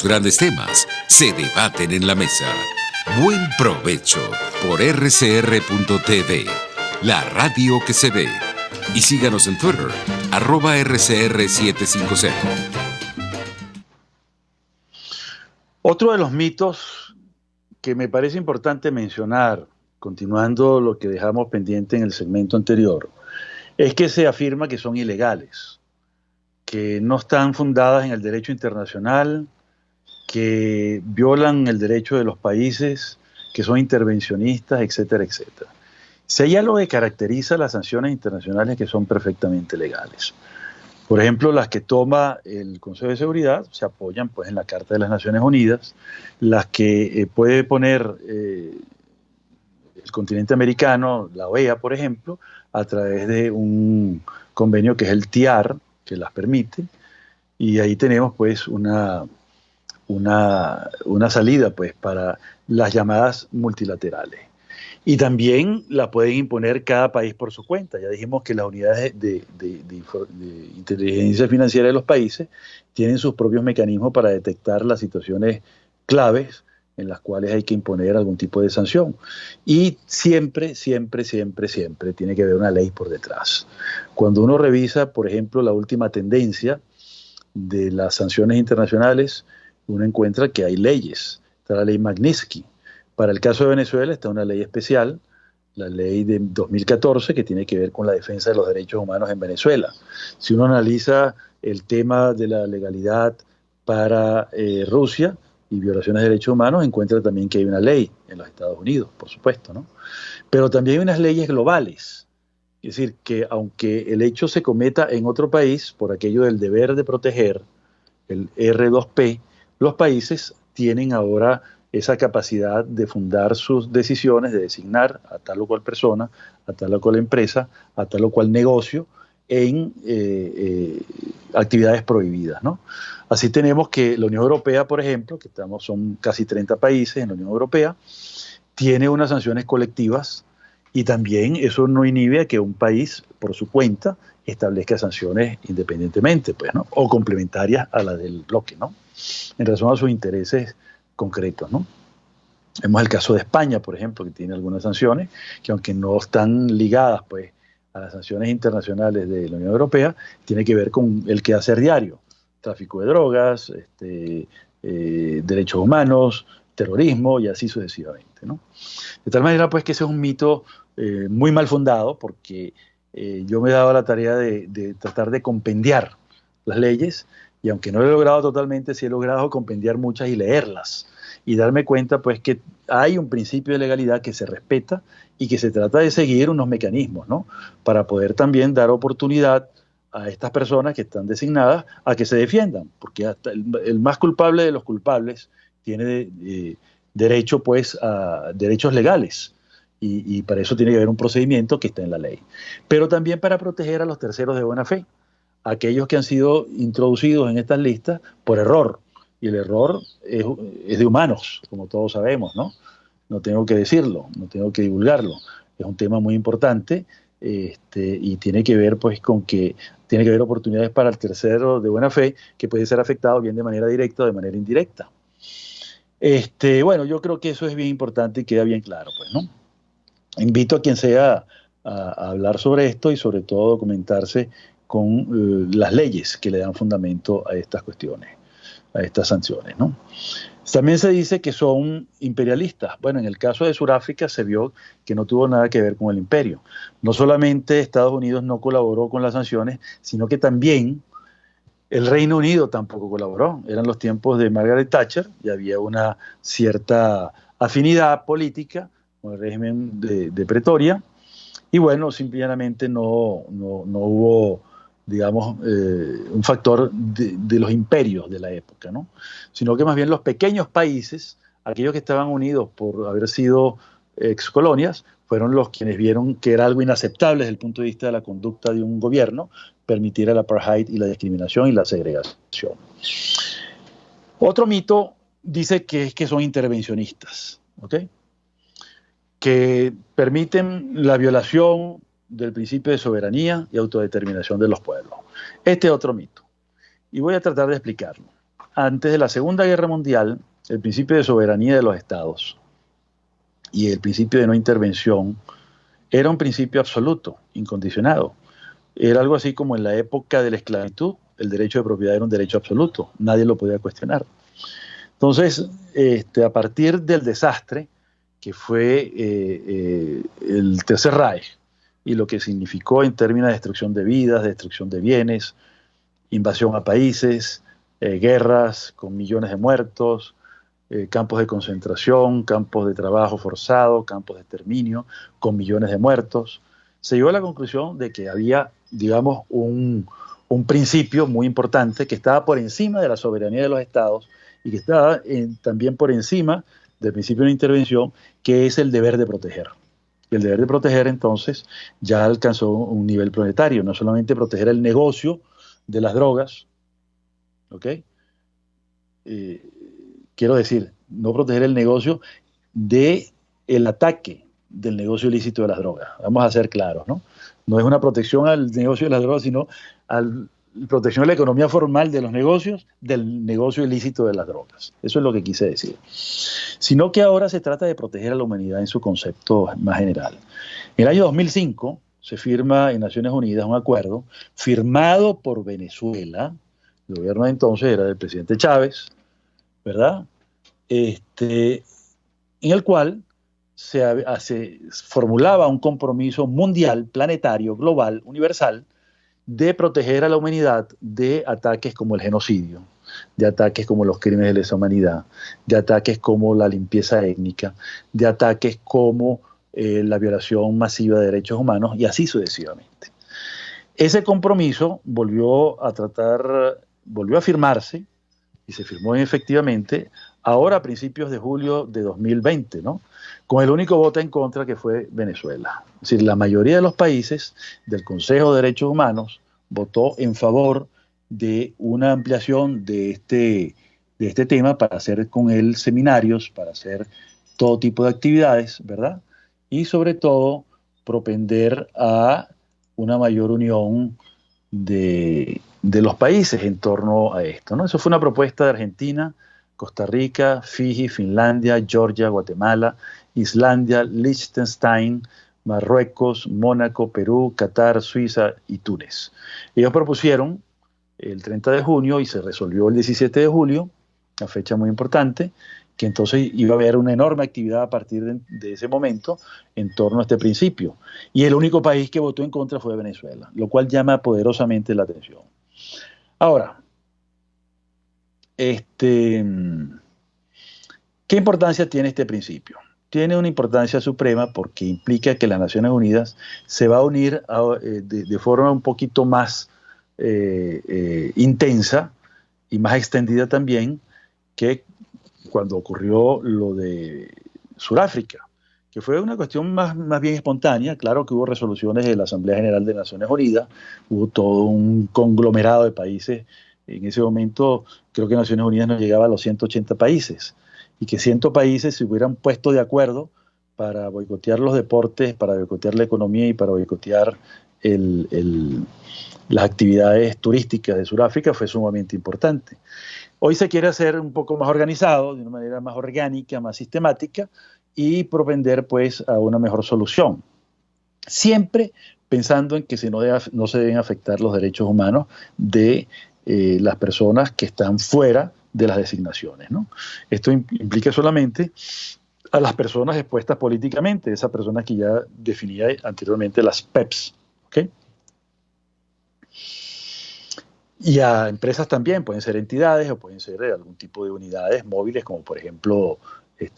grandes temas se debaten en la mesa. Buen provecho por rcr.tv, la radio que se ve. Y síganos en Twitter, @rcr750. Otro de los mitos que me parece importante mencionar, continuando lo que dejamos pendiente en el segmento anterior, es que se afirma que son ilegales, que no están fundadas en el derecho internacional, que violan el derecho de los países, que son intervencionistas, etcétera, etcétera. Si hay algo que caracteriza las sanciones internacionales que son perfectamente legales. Por ejemplo, las que toma el Consejo de Seguridad se apoyan pues, en la Carta de las Naciones Unidas, las que puede poner el continente americano, la OEA, por ejemplo, a través de un convenio que es el TIAR, que las permite, y ahí tenemos pues una salida pues, para las llamadas multilaterales. Y también la pueden imponer cada país por su cuenta. Ya dijimos que las unidades de inteligencia financiera de los países tienen sus propios mecanismos para detectar las situaciones claves en las cuales hay que imponer algún tipo de sanción. Y siempre tiene que haber una ley por detrás. Cuando uno revisa, por ejemplo, la última tendencia de las sanciones internacionales, uno encuentra que hay leyes. Está la ley Magnitsky. Para el caso de Venezuela está una ley especial, la ley de 2014, que tiene que ver con la defensa de los derechos humanos en Venezuela. Si uno analiza el tema de la legalidad para Rusia y violaciones de derechos humanos, encuentra también que hay una ley en los Estados Unidos, por supuesto, ¿no? Pero también hay unas leyes globales. Es decir, que aunque el hecho se cometa en otro país, por aquello del deber de proteger, el R2P, los países tienen ahora esa capacidad de fundar sus decisiones, de designar a tal o cual persona, a tal o cual empresa, a tal o cual negocio en actividades prohibidas, ¿no? Así tenemos que la Unión Europea, por ejemplo, que son casi 30 países en la Unión Europea, tiene unas sanciones colectivas y también eso no inhibe a que un país, por su cuenta, establezca sanciones independientemente, pues, ¿no? O complementarias a la del bloque, ¿no? En razón a sus intereses concretos, ¿no? Vemos el caso de España, por ejemplo, que tiene algunas sanciones que aunque no están ligadas pues, a las sanciones internacionales de la Unión Europea, tiene que ver con el quehacer diario, tráfico de drogas, derechos humanos, terrorismo y así sucesivamente, ¿no? De tal manera pues que ese es un mito muy mal fundado porque yo me he dado la tarea de tratar de compendiar las leyes. Y aunque no lo he logrado totalmente, sí he logrado compendiar muchas y leerlas. Y darme cuenta, pues, que hay un principio de legalidad que se respeta y que se trata de seguir unos mecanismos, ¿no? Para poder también dar oportunidad a estas personas que están designadas a que se defiendan. Porque hasta el más culpable de los culpables tiene derecho, pues, a derechos legales. Y para eso tiene que haber un procedimiento que está en la ley. Pero también para proteger a los terceros de buena fe. Aquellos que han sido introducidos en estas listas por error. Y el error es de humanos, como todos sabemos, ¿no? No tengo que decirlo, no tengo que divulgarlo. Es un tema muy importante y tiene que ver pues con que tiene que haber oportunidades para el tercero de buena fe que puede ser afectado bien de manera directa o de manera indirecta. Bueno, yo creo que eso es bien importante y queda bien claro, pues, ¿no? Invito a quien sea a hablar sobre esto y sobre todo documentarse con las leyes que le dan fundamento a estas cuestiones, a estas sanciones, ¿no? También se dice que son imperialistas. Bueno, en el caso de Sudáfrica se vio que no tuvo nada que ver con el imperio. No solamente Estados Unidos no colaboró con las sanciones, sino que también el Reino Unido tampoco colaboró. Eran los tiempos de Margaret Thatcher y había una cierta afinidad política con el régimen de Pretoria. Y bueno, simplemente no hubo, digamos, un factor de los imperios de la época, ¿no? Sino que más bien los pequeños países, aquellos que estaban unidos por haber sido excolonias, fueron los quienes vieron que era algo inaceptable desde el punto de vista de la conducta de un gobierno permitir el apartheid y la discriminación y la segregación. Otro mito dice que es que son intervencionistas, ¿ok? Que permiten la violación del principio de soberanía y autodeterminación de los pueblos. Este es otro mito. Y voy a tratar de explicarlo. antes de la Segunda Guerra Mundial, el principio de soberanía de los estados y el principio de no intervención era un principio absoluto, incondicionado. Era algo así como en la época de la esclavitud, el derecho de propiedad era un derecho absoluto, nadie lo podía cuestionar. Entonces, a partir del desastre que fue el Tercer Reich y lo que significó en términos de destrucción de vidas, destrucción de bienes, invasión a países, guerras con millones de muertos, campos de concentración, campos de trabajo forzado, campos de exterminio con millones de muertos, se llegó a la conclusión de que había, digamos, un principio muy importante que estaba por encima de la soberanía de los estados y que estaba también por encima del principio de intervención, que es el deber de proteger. Y el deber de proteger, entonces, ya alcanzó un nivel planetario, no solamente proteger el negocio de las drogas, ¿ok? Quiero decir, no proteger el negocio del ataque del negocio ilícito de las drogas. Vamos a ser claros, ¿no? No es una protección al negocio de las drogas, sino a la protección de la economía formal de los negocios, del negocio ilícito de las drogas. Eso es lo que quise decir. Sino que ahora se trata de proteger a la humanidad en su concepto más general. En el año 2005 se firma en Naciones Unidas un acuerdo firmado por Venezuela. El gobierno de entonces era del presidente Chávez, ¿verdad? En el cual se formulaba un compromiso mundial, planetario, global, universal, de proteger a la humanidad de ataques como el genocidio, de ataques como los crímenes de lesa humanidad, de ataques como la limpieza étnica, de ataques como la violación masiva de derechos humanos y así sucesivamente. Ese compromiso volvió a firmarse y se firmó efectivamente ahora a principios de julio de 2020, ¿no? Con el único voto en contra que fue Venezuela. Es decir, la mayoría de los países del Consejo de Derechos Humanos votó en favor de una ampliación de este tema para hacer con él seminarios, para hacer todo tipo de actividades, ¿verdad? Y sobre todo propender a una mayor unión de los países en torno a esto, ¿no? Eso fue una propuesta de Argentina, Costa Rica, Fiji, Finlandia, Georgia, Guatemala, Islandia, Liechtenstein, Marruecos, Mónaco, Perú, Qatar, Suiza y Túnez. Ellos propusieron el 30 de junio y se resolvió el 17 de julio, una fecha muy importante, que entonces iba a haber una enorme actividad a partir de ese momento en torno a este principio. Y el único país que votó en contra fue Venezuela, lo cual llama poderosamente la atención. Ahora, ¿qué importancia tiene este principio? Tiene una importancia suprema porque implica que las Naciones Unidas se va a unir de forma un poquito más intensa y más extendida también que cuando ocurrió lo de Sudáfrica, que fue una cuestión más bien espontánea. Claro que hubo resoluciones de la Asamblea General de Naciones Unidas, hubo todo un conglomerado de países. En ese momento creo que Naciones Unidas no llegaba a los 180 países y que 100 países se hubieran puesto de acuerdo para boicotear los deportes, para boicotear la economía y para boicotear las actividades turísticas de Sudáfrica fue sumamente importante. Hoy se quiere hacer un poco más organizado, de una manera más orgánica, más sistemática y propender pues a una mejor solución. Siempre pensando en que no se deben afectar los derechos humanos de las personas que están fuera de las designaciones, ¿no? Esto implica solamente a las personas expuestas políticamente, esas personas que ya definía anteriormente las PEPs, ¿ok? Y a empresas también, pueden ser entidades o pueden ser algún tipo de unidades móviles, como por ejemplo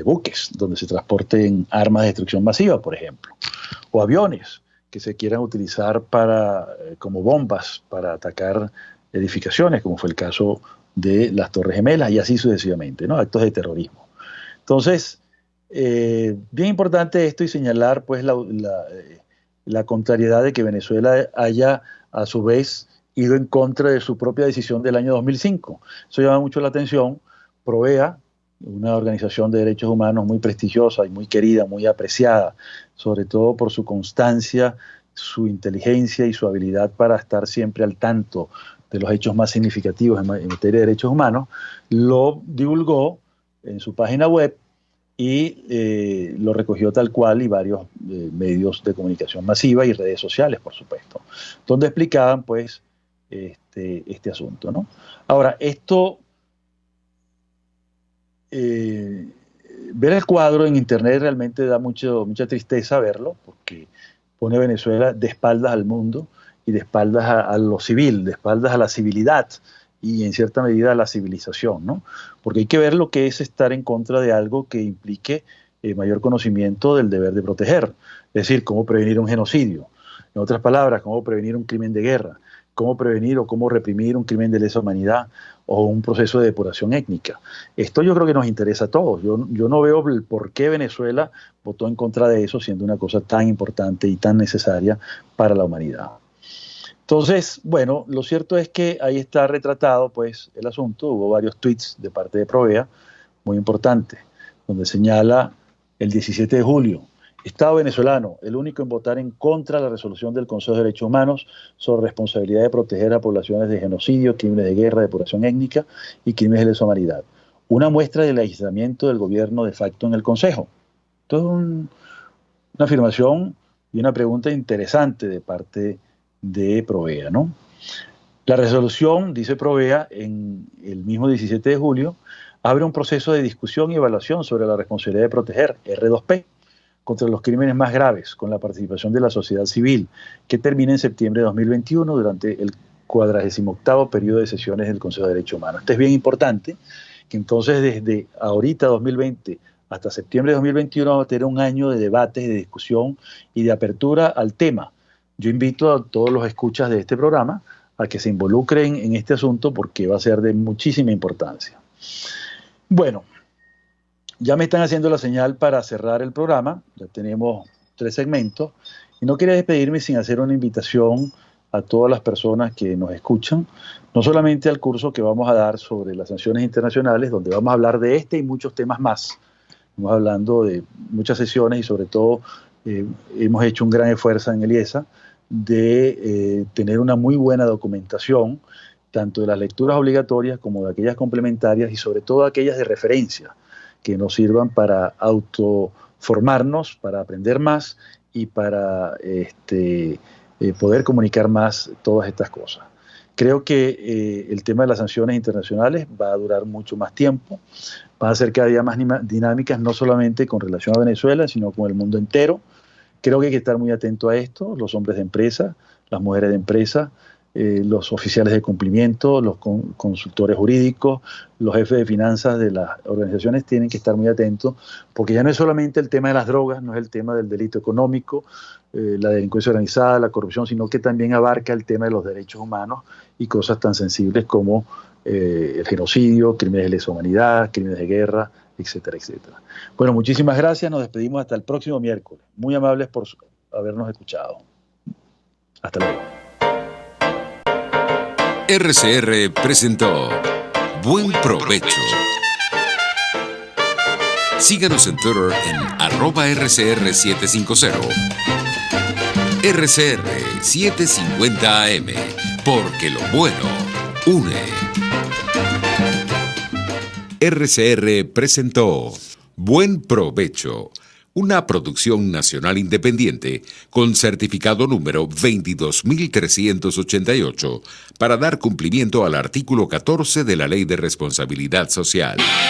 buques, donde se transporten armas de destrucción masiva, por ejemplo, o aviones que se quieran utilizar como bombas para atacar edificaciones, como fue el caso de las Torres Gemelas, y así sucesivamente, ¿no? Actos de terrorismo. Entonces, bien importante esto y señalar pues la contrariedad de que Venezuela haya a su vez ido en contra de su propia decisión del año 2005. Eso llama mucho la atención. PROVEA, una organización de derechos humanos muy prestigiosa y muy querida, muy apreciada, sobre todo por su constancia, su inteligencia y su habilidad para estar siempre al tanto de los hechos más significativos en materia de derechos humanos, lo divulgó en su página web y lo recogió tal cual y varios medios de comunicación masiva y redes sociales, por supuesto, donde explicaban pues este asunto, ¿no? Ahora, esto, ver el cuadro en internet realmente da mucha tristeza verlo, porque pone a Venezuela de espaldas al mundo y de espaldas a lo civil, de espaldas a la civilidad y en cierta medida a la civilización, ¿no? Porque hay que ver lo que es estar en contra de algo que implique mayor conocimiento del deber de proteger, es decir, cómo prevenir un genocidio, en otras palabras, cómo prevenir un crimen de guerra, cómo prevenir o cómo reprimir un crimen de lesa humanidad o un proceso de depuración étnica. Esto yo creo que nos interesa a todos. Yo no veo el por qué Venezuela votó en contra de eso, siendo una cosa tan importante y tan necesaria para la humanidad. Entonces, bueno, lo cierto es que ahí está retratado pues el asunto. Hubo varios tweets de parte de Provea, muy importantes, donde señala el 17 de julio, Estado venezolano, el único en votar en contra de la resolución del Consejo de Derechos Humanos sobre responsabilidad de proteger a poblaciones de genocidio, crímenes de guerra, depuración étnica y crímenes de lesa humanidad. Una muestra del aislamiento del gobierno de facto en el Consejo. Esto es una afirmación y una pregunta interesante de parte de Provea, ¿no? La resolución, dice Provea, en el mismo 17 de julio, abre un proceso de discusión y evaluación sobre la responsabilidad de proteger, R2P, contra los crímenes más graves, con la participación de la sociedad civil, que termina en septiembre de 2021 durante el 48º periodo de sesiones del Consejo de Derechos Humanos. Esto es bien importante, que entonces desde ahorita 2020 hasta septiembre de 2021 vamos a tener un año de debates, de discusión y de apertura al tema. Yo invito a todos los escuchas de este programa a que se involucren en este asunto porque va a ser de muchísima importancia. Bueno, ya me están haciendo la señal para cerrar el programa, ya tenemos 3 segmentos, y no quería despedirme sin hacer una invitación a todas las personas que nos escuchan, no solamente al curso que vamos a dar sobre las sanciones internacionales, donde vamos a hablar de este y muchos temas más. Estamos hablando de muchas sesiones y sobre todo hemos hecho un gran esfuerzo en el IESA de tener una muy buena documentación, tanto de las lecturas obligatorias como de aquellas complementarias y sobre todo aquellas de referencia, que nos sirvan para autoformarnos, para aprender más y para poder comunicar más todas estas cosas. Creo que el tema de las sanciones internacionales va a durar mucho más tiempo, van a ser cada día más dinámicas, no solamente con relación a Venezuela, sino con el mundo entero. Creo que hay que estar muy atento a esto, los hombres de empresa, las mujeres de empresa, los oficiales de cumplimiento, los consultores jurídicos, los jefes de finanzas de las organizaciones tienen que estar muy atentos, porque ya no es solamente el tema de las drogas, no es el tema del delito económico, la delincuencia organizada, la corrupción, sino que también abarca el tema de los derechos humanos y cosas tan sensibles como el genocidio, crímenes de lesa humanidad, crímenes de guerra, etcétera, etcétera. Bueno, muchísimas gracias, nos despedimos hasta el próximo miércoles. Muy amables por habernos escuchado. Hasta luego. RCR presentó Buen Provecho. Síganos en Twitter en @RCR750. RCR 750 AM, porque lo bueno une. RCR presentó Buen Provecho, una producción nacional independiente con certificado número 22388 para dar cumplimiento al artículo 14 de la Ley de Responsabilidad Social.